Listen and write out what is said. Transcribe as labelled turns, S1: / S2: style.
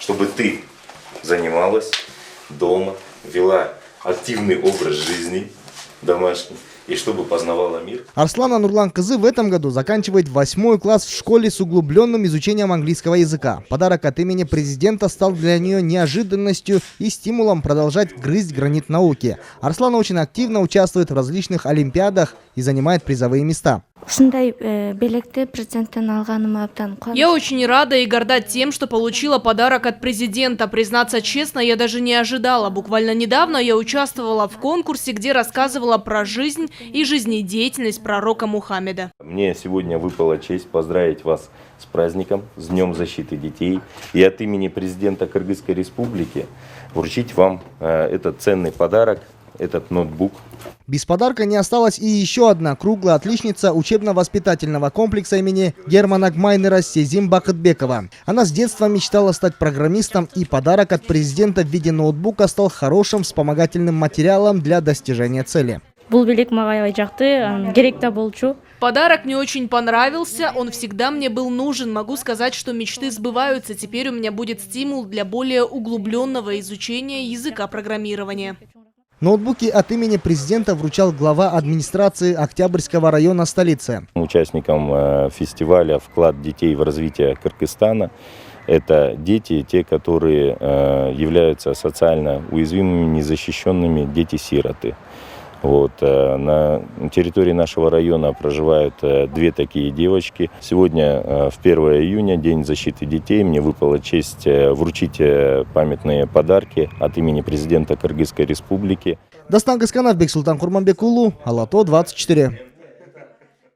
S1: чтобы ты занималась дома, вела активный образ жизни домашний и чтобы познавала мир.
S2: Арслана Нурлан-кызы в этом году заканчивает 8 класс в школе с углубленным изучением английского языка. Подарок от имени президента стал для нее неожиданностью и стимулом продолжать грызть гранит науки. Арслана очень активно участвует в различных олимпиадах и занимает призовые места.
S3: Я очень рада и горда тем, что получила подарок от президента. Признаться честно, я даже не ожидала. Буквально недавно я участвовала в конкурсе, где рассказывала про жизнь и жизнедеятельность пророка Мухаммеда.
S1: Мне сегодня выпала честь поздравить вас с праздником, с Днем защиты детей. И от имени президента Кыргызской республики вручить вам этот ценный подарок, этот ноутбук.
S2: Без подарка не осталась и еще одна круглая отличница учебно-воспитательного комплекса имени Германа Гмайнера Сезим Бакытбекова. Она с детства мечтала стать программистом, и подарок от президента в виде ноутбука стал хорошим вспомогательным материалом для достижения цели.
S3: Подарок мне очень понравился, он всегда мне был нужен. Могу сказать, что мечты сбываются. Теперь у меня будет стимул для более углубленного изучения языка программирования.
S2: Ноутбуки от имени президента вручал глава администрации Октябрьского района столицы.
S1: Участникам фестиваля «Вклад детей в развитие Кыргызстана» это дети, те, которые являются социально уязвимыми, незащищенными, дети-сироты. На территории нашего района проживают две такие девочки. Сегодня, в 1 июня, День защиты детей, мне выпала честь вручить памятные подарки от имени президента Кыргызской республики.
S2: Дастан Гысканов, Бексултан Курманбек Улу, Алато 24.